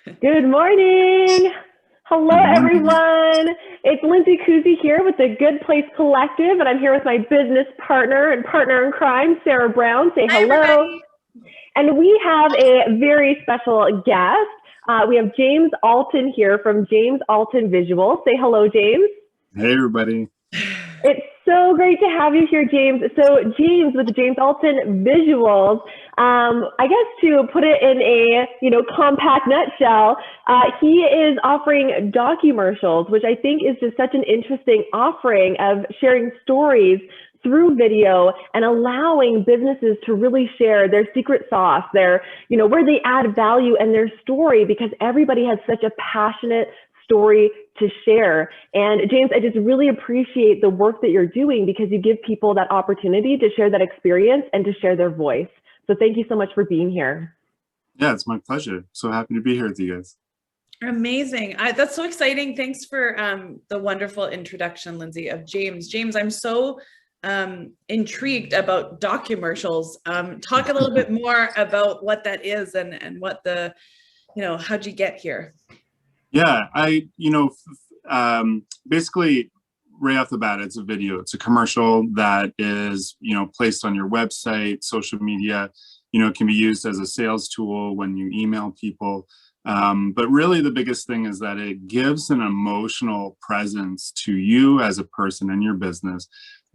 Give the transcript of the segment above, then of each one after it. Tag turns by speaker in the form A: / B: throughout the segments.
A: Good morning. Hello,
B: Good morning.
A: everyone. It's Lindsay Kuzi here with the Good Place Collective, and I'm here with my business partner and partner in crime, Sarah Brown. Say
C: Hi,
A: hello.
C: everybody.
A: And we have a very special guest. We have James Alton here from James Alton Visuals. Say hello, James.
B: Hey, everybody.
A: It's so great to have you here, James. So, James with the James Alton Visuals, I guess to put it in a compact nutshell, he is offering documercials, which I think is just such an interesting offering of sharing stories through video and allowing businesses to really share their secret sauce, their where they add value and their story, because everybody has such a passionate story to share. And James, I just really appreciate the work that you're doing because you give people that opportunity to share that experience and to share their voice. So thank you so much for being here.
B: Yeah, it's my pleasure. So happy to be here with you guys.
C: Amazing. That's so exciting. Thanks for the wonderful introduction, Lindsay, of James. James, I'm so intrigued about documercials. Talk a little bit more about what that is and what the, how'd you get here?
B: Yeah, basically right off the bat, it's a video. It's a commercial that is, placed on your website, social media. It can be used as a sales tool when you email people. But really the biggest thing is that it gives an emotional presence to you as a person in your business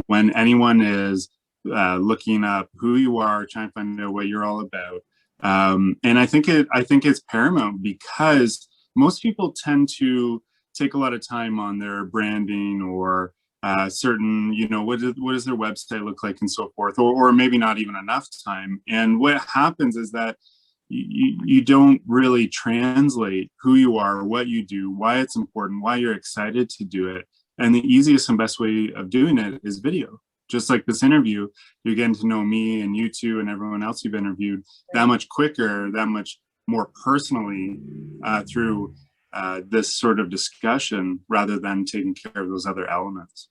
B: when anyone is looking up who you are, trying to find out what you're all about. And I think it's paramount because most people tend to take a lot of time on their branding or certain, what does their website look like and so forth, or maybe not even enough time. And what happens is that you don't really translate who you are, what you do, why it's important, why you're excited to do it. And the easiest and best way of doing it is video. Just like this interview, you're getting to know me and you two and everyone else you've interviewed that much quicker, that much more personally through this sort of discussion rather than taking care of those other elements.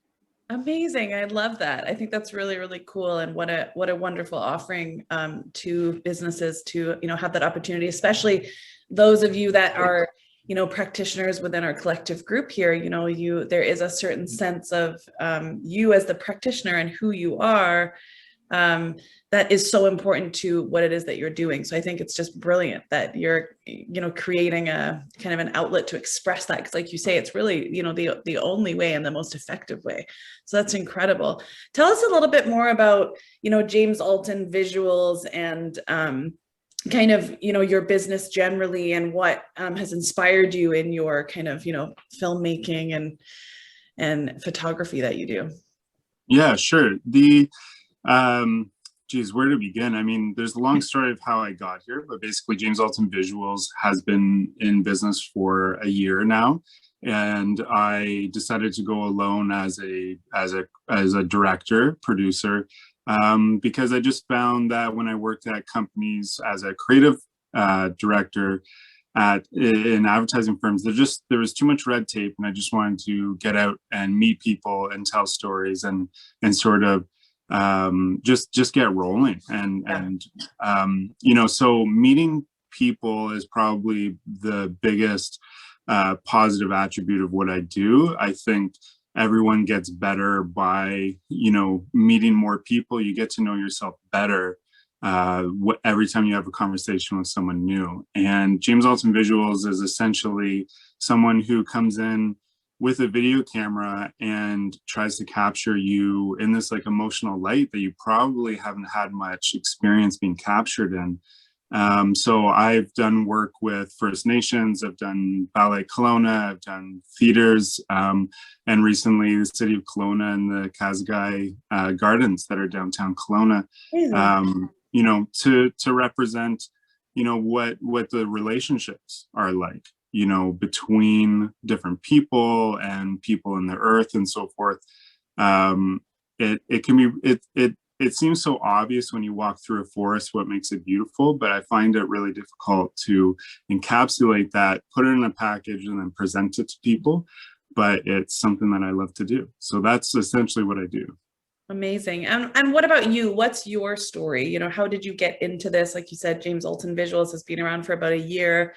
C: Amazing. I love that. I think that's really, really cool. And what a wonderful offering to businesses to, have that opportunity, especially those of you that are, practitioners within our collective group here. There is a certain sense of you as the practitioner and who you are that is so important to what it is that you're doing. So I think it's just brilliant that you're, creating a kind of an outlet to express that. Because like you say, it's really, the only way and the most effective way. So that's incredible. Tell us a little bit more about, James Alton Visuals and kind of, your business generally and what has inspired you in your kind of, filmmaking and photography that you do.
B: Yeah, sure. Geez, where to begin? I mean, there's a long story of how I got here, but basically James Alton Visuals has been in business for a year now. And I decided to go alone as a director, producer, because I just found that when I worked at companies as a creative director in advertising firms, there was too much red tape, and I just wanted to get out and meet people and tell stories and sort of just get rolling and so meeting people is probably the biggest positive attribute of what I do. I think everyone gets better by meeting more people. You get to know yourself better every time you have a conversation with someone new. And James Alton Visuals is essentially someone who comes in with a video camera and tries to capture you in this like emotional light that you probably haven't had much experience being captured in. So I've done work with First Nations, I've done Ballet Kelowna, I've done theaters, and recently the city of Kelowna and the Kazagai Gardens that are downtown Kelowna, to represent, what the relationships are like, between different people and people in the earth and so forth. It seems so obvious when you walk through a forest what makes it beautiful, but I find it really difficult to encapsulate that, put it in a package, and then present it to people. But it's something that I love to do. So that's essentially what I do.
C: Amazing. And what about you? What's your story? How did you get into this? Like you said, James Alton Visuals has been around for about a year.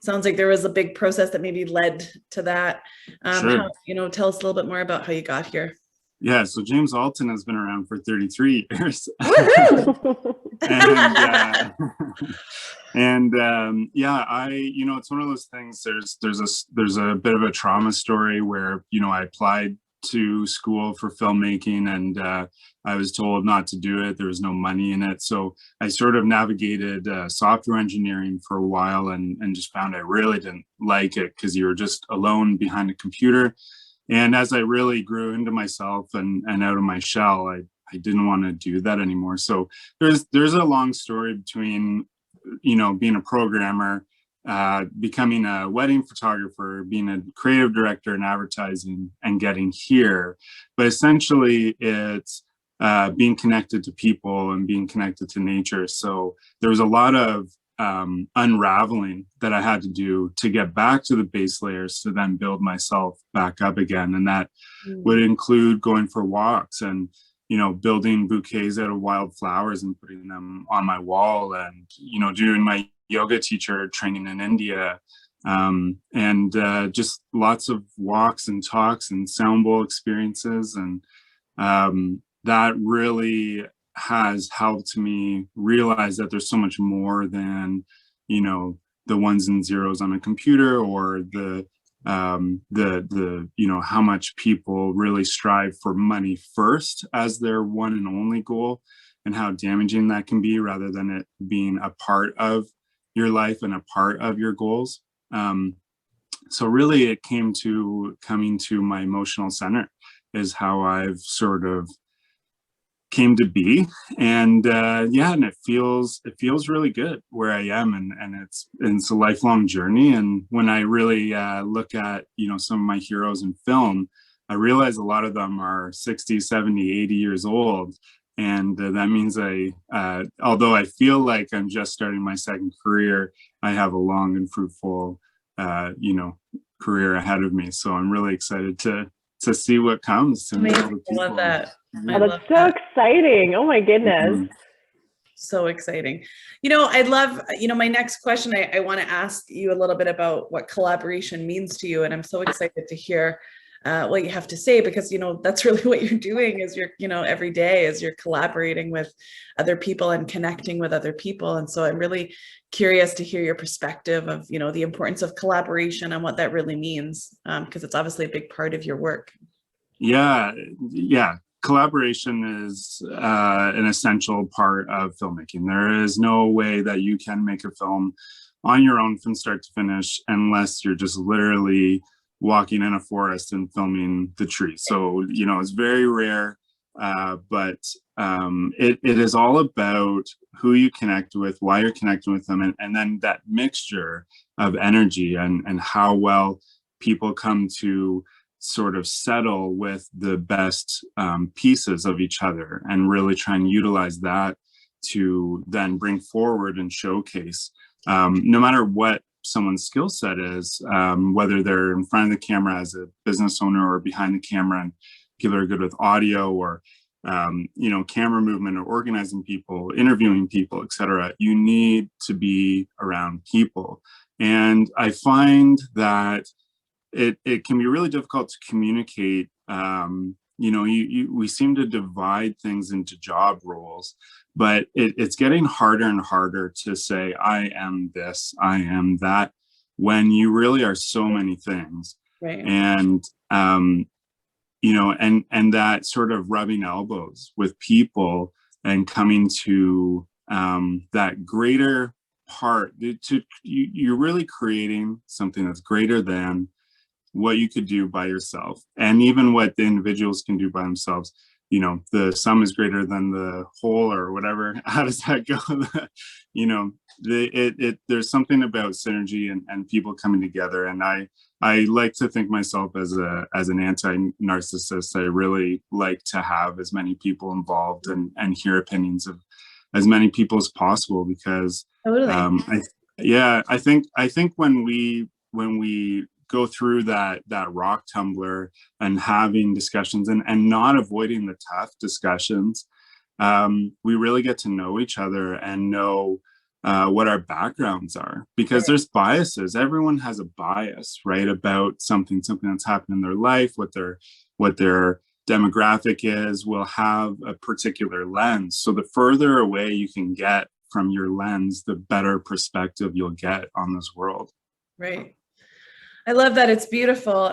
C: sounds like there was a big process that maybe led to that.
B: Sure.
C: How, tell us a little bit more about how you got here.
B: Yeah, so James Alton has been around for 33 years. It's one of those things. There's a bit of a trauma story where I applied to school for filmmaking, and I was told not to do it. There was no money in it, so I sort of navigated software engineering for a while, and just found I really didn't like it, because you were just alone behind a computer. And as I really grew into myself and out of my shell, I didn't want to do that anymore. So there's a long story between, being a programmer, becoming a wedding photographer, being a creative director in advertising, and getting here. But essentially it's being connected to people and being connected to nature. So there was a lot of unraveling that I had to do to get back to the base layers to then build myself back up again. And that would include going for walks and, building bouquets out of wild flowers and putting them on my wall, and, doing my yoga teacher training in India, and just lots of walks and talks and sound bowl experiences. And that really has helped me realize that there's so much more than, the ones and zeros on a computer, or the how much people really strive for money first as their one and only goal, and how damaging that can be, rather than it being a part of your life and a part of your goals. So really it coming to my emotional center is how I've sort of came to be. And and it feels really good where I am, and it's a lifelong journey. And when I really look at some of my heroes in film, I realize a lot of them are 60, 70, 80 years old. And that means although I feel like I'm just starting my second career, I have a long and fruitful career ahead of me. So I'm really excited to see what comes.
C: Amazing. I love that.
A: That's so exciting. Oh my goodness.
B: Mm-hmm.
C: So exciting. I'd love, my next question, I want to ask you a little bit about what collaboration means to you. And I'm so excited to hear what you have to say, because, that's really what you're doing is every day is you're collaborating with other people and connecting with other people. And so I'm really curious to hear your perspective of, the importance of collaboration and what that really means, because it's obviously a big part of your work.
B: Yeah. Collaboration is an essential part of filmmaking. There is no way that you can make a film on your own from start to finish unless you're just literally walking in a forest and filming the trees. So, it's very rare, but it is all about who you connect with, why you're connecting with them, and then that mixture of energy and how well people come to sort of settle with the best pieces of each other, and really try and utilize that to then bring forward and showcase, no matter what someone's skill set is, whether they're in front of the camera as a business owner or behind the camera, and people are good with audio or camera movement or organizing people, interviewing people, etc. You need to be around people. And I find that it can be really difficult to communicate. We seem to divide things into job roles, but it's getting harder and harder to say, I am this, I am that, when you really are so many things.
C: Right.
B: And, and that sort of rubbing elbows with people and coming to that greater part, you're really creating something that's greater than what you could do by yourself, and even what the individuals can do by themselves. The sum is greater than the whole, or whatever. How does that go? There's something about synergy and people coming together. And I like to think myself as an anti-narcissist. I really like to have as many people involved and hear opinions of as many people as possible, because
C: totally.
B: I think when we go through that rock tumbler and having discussions and not avoiding the tough discussions, we really get to know each other and know what our backgrounds are, because there's biases. Everyone has a bias, right, about something that's happened in their life, what their demographic is, will have a particular lens. So the further away you can get from your lens, the better perspective you'll get on this world.
C: Right. I love that. It's beautiful.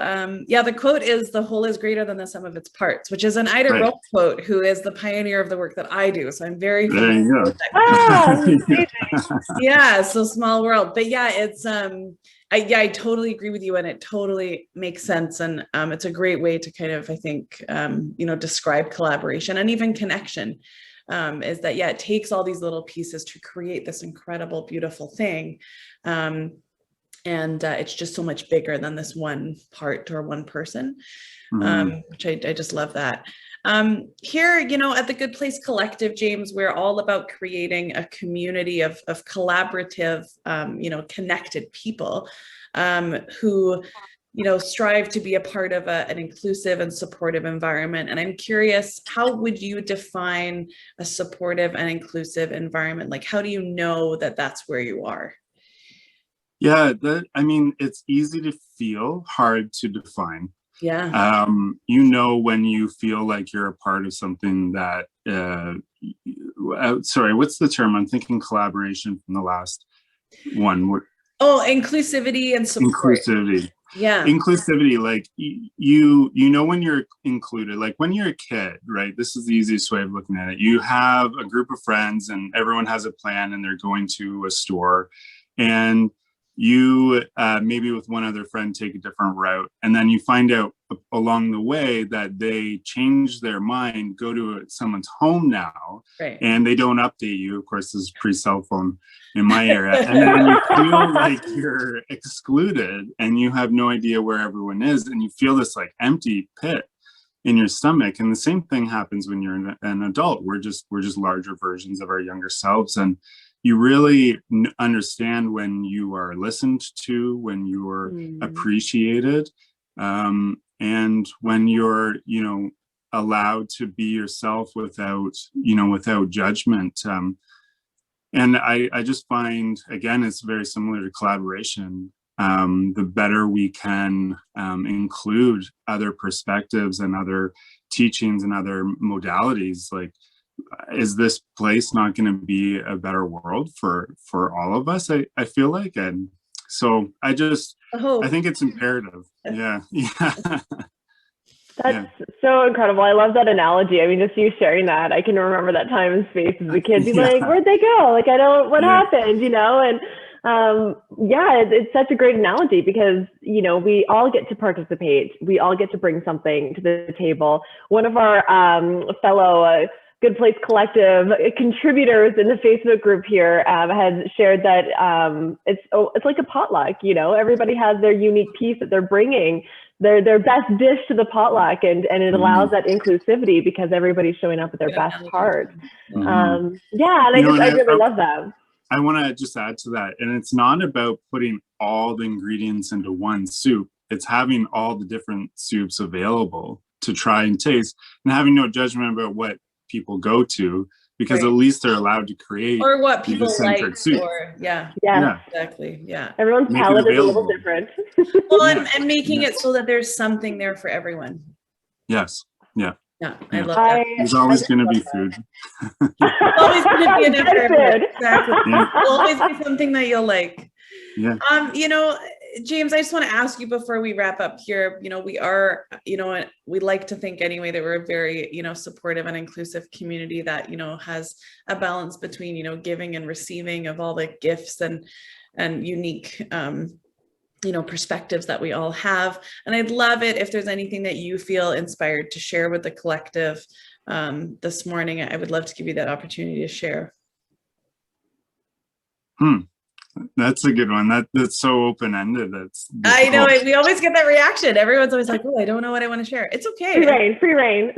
C: Yeah, the quote is, "The whole is greater than the sum of its parts," which is an Ida Rowe quote, who is the pioneer of the work that I do. So I'm very familiar with that. Yeah, so small world. But yeah, it's I totally agree with you, and it totally makes sense. And it's a great way to kind of, I think, describe collaboration and even connection. Is that, yeah, it takes all these little pieces to create this incredible, beautiful thing. And it's just so much bigger than this one part or one person, which I just love that. Here, at the Good Place Collective, James, we're all about creating a community of collaborative, connected people who, strive to be a part of an inclusive and supportive environment. And I'm curious, how would you define a supportive and inclusive environment? Like, how do you know that that's where you are?
B: Yeah, it's easy to feel, hard to define.
C: Yeah.
B: When you feel like you're a part of something that, sorry, what's the term? I'm thinking collaboration from the last one.
C: Oh, inclusivity and support.
B: Inclusivity.
C: Yeah.
B: Inclusivity, like when you're included, like when you're a kid, right? This is the easiest way of looking at it. You have a group of friends and everyone has a plan and they're going to a store, and you maybe with one other friend take a different route, and then you find out along the way that they change their mind, go to someone's home now, and they don't update you. Of course, this is pre-cell phone in my area. And then you feel like you're excluded and you have no idea where everyone is, and you feel this like empty pit in your stomach. And the same thing happens when you're an adult. We're just larger versions of our younger selves, and you really understand when you are listened to, when you are appreciated, and when you're, allowed to be yourself without judgment. And I just find, again, it's very similar to collaboration. The better we can include other perspectives and other teachings and other modalities, like, is this place not going to be a better world for all of us? I feel like, and so I think it's imperative. Yeah.
A: That's so incredible. I love that analogy. I mean, just you sharing that, I can remember that time and space as a kid, be like, where'd they go? Like, what happened, and it's such a great analogy, because, we all get to participate. We all get to bring something to the table. One of our fellow Good Place Collective contributors in the Facebook group here has shared that it's like a potluck. Everybody has their unique piece that they're bringing, their best dish to the potluck, and it allows that inclusivity because everybody's showing up with their best part. And I really love that.
B: I want to just add to that, and it's not about putting all the ingredients into one soup. It's having all the different soups available to try and taste, and having no judgment about what people go to, because at least they're allowed to create
C: or what people like,
B: soup.
C: or exactly. Yeah,
A: everyone's palate is a little different.
C: Well, and making it so that there's something there for everyone.
B: Yes. Yeah.
C: I love that.
B: There's always going to be food.
C: There's always going to be a different. Exactly. There'll always be something that you'll like.
B: Yeah.
C: James, I just want to ask you before we wrap up here, we are, we like to think anyway that we're a very, supportive and inclusive community that, has a balance between, giving and receiving of all the gifts and unique, perspectives that we all have. And I'd love it if there's anything that you feel inspired to share with the collective this morning. I would love to give you that opportunity to share.
B: That's a good one. That's so open-ended.
C: I know we always get that reaction. Everyone's always like, "Oh, I don't know what I want to share." It's okay.
A: Free reign.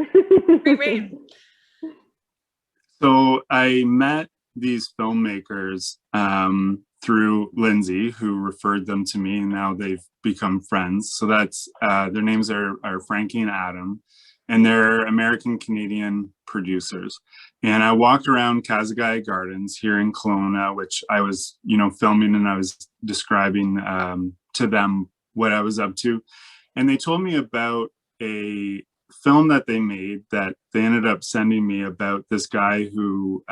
C: Free reign.
B: So I met these filmmakers through Lindsay, who referred them to me, and now they've become friends. So that's their names are Frankie and Adam. and they're American Canadian producers. And I walked around Kazagaya Gardens here in Kelowna, which I was, filming, and I was describing to them what I was up to. And they told me about a film that they made that they ended up sending me about this guy who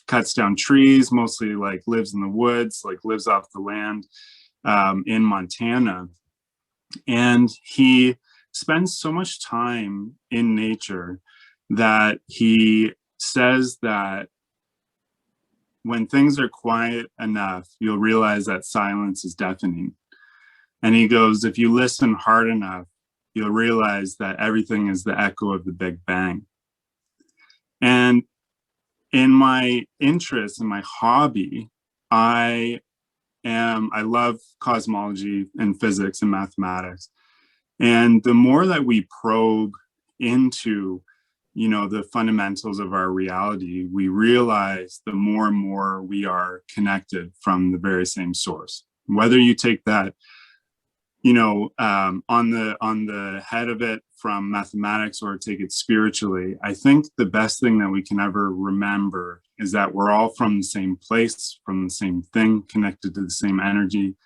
B: cuts down trees, mostly like lives in the woods, like lives off the land in Montana. And he spends so much time in nature that he says that when things are quiet enough, you'll realize that silence is deafening. And he goes, if you listen hard enough, you'll realize that everything is the echo of the Big Bang. And in my interest, in my hobby, I love cosmology and physics and mathematics. And the more that we probe into, the fundamentals of our reality, we realize the more and more we are connected from the very same source. Whether you take that, on the head of it from mathematics or take it spiritually, I think the best thing that we can ever remember is that we're all from the same place, from the same thing, connected to the same energy.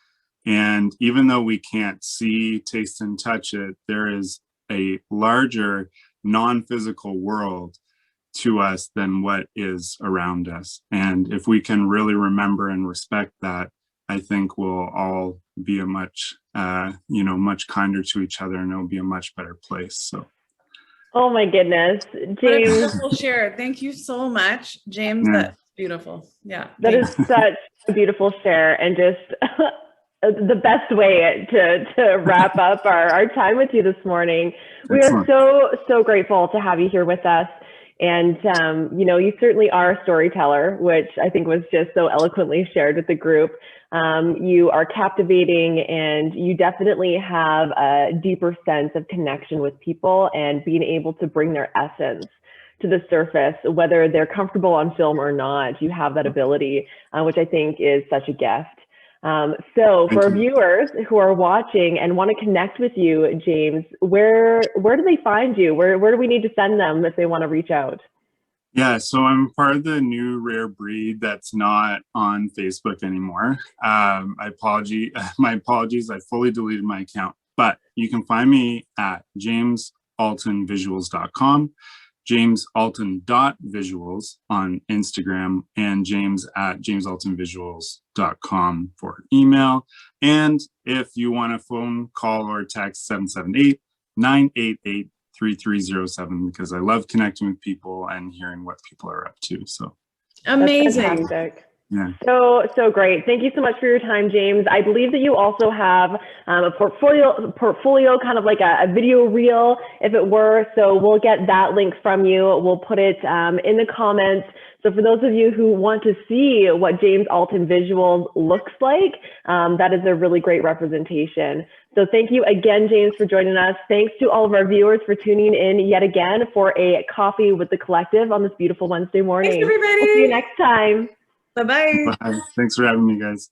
B: And even though we can't see, taste, and touch it, there is a larger non-physical world to us than what is around us. And if we can really remember and respect that, I think we'll all be a much, much kinder to each other, and it'll be a much better place. So.
A: Oh my goodness, James.
C: What a beautiful share. Thank you so much, James.
B: Yeah.
C: That's beautiful. Yeah.
A: That is such a beautiful share, and just the best way to wrap up our time with you this morning. We
B: Excellent.
A: are so grateful to have you here with us. And, you certainly are a storyteller, which I think was just so eloquently shared with the group. You are captivating, and you definitely have a deeper sense of connection with people and being able to bring their essence to the surface, whether they're comfortable on film or not. You have that ability, which I think is such a gift. So for our viewers who are watching and want to connect with you, James, where do they find you? Where do we need to send them if they want to reach out?
B: Yeah, so I'm part of the new rare breed that's not on Facebook anymore. My apologies. I fully deleted my account, but you can find me at jamesaltonvisuals.com, jamesalton.visuals on Instagram, and james@jamesaltonvisuals.com for email. And if you want a phone call or text, 778-988-3307, because I love connecting with people and hearing what people are up to. So
C: amazing.
B: Yeah.
A: So great. Thank you so much for your time, James. I believe that you also have a portfolio, kind of like a video reel, if it were. So we'll get that link from you. We'll put it in the comments. So for those of you who want to see what James Alton Visuals looks like, that is a really great representation. So thank you again, James, for joining us. Thanks to all of our viewers for tuning in yet again for a Coffee with the Collective on this beautiful Wednesday morning.
C: Thanks, everybody.
A: We'll see you next time.
C: Bye-bye.
B: Bye. Thanks for having me, guys.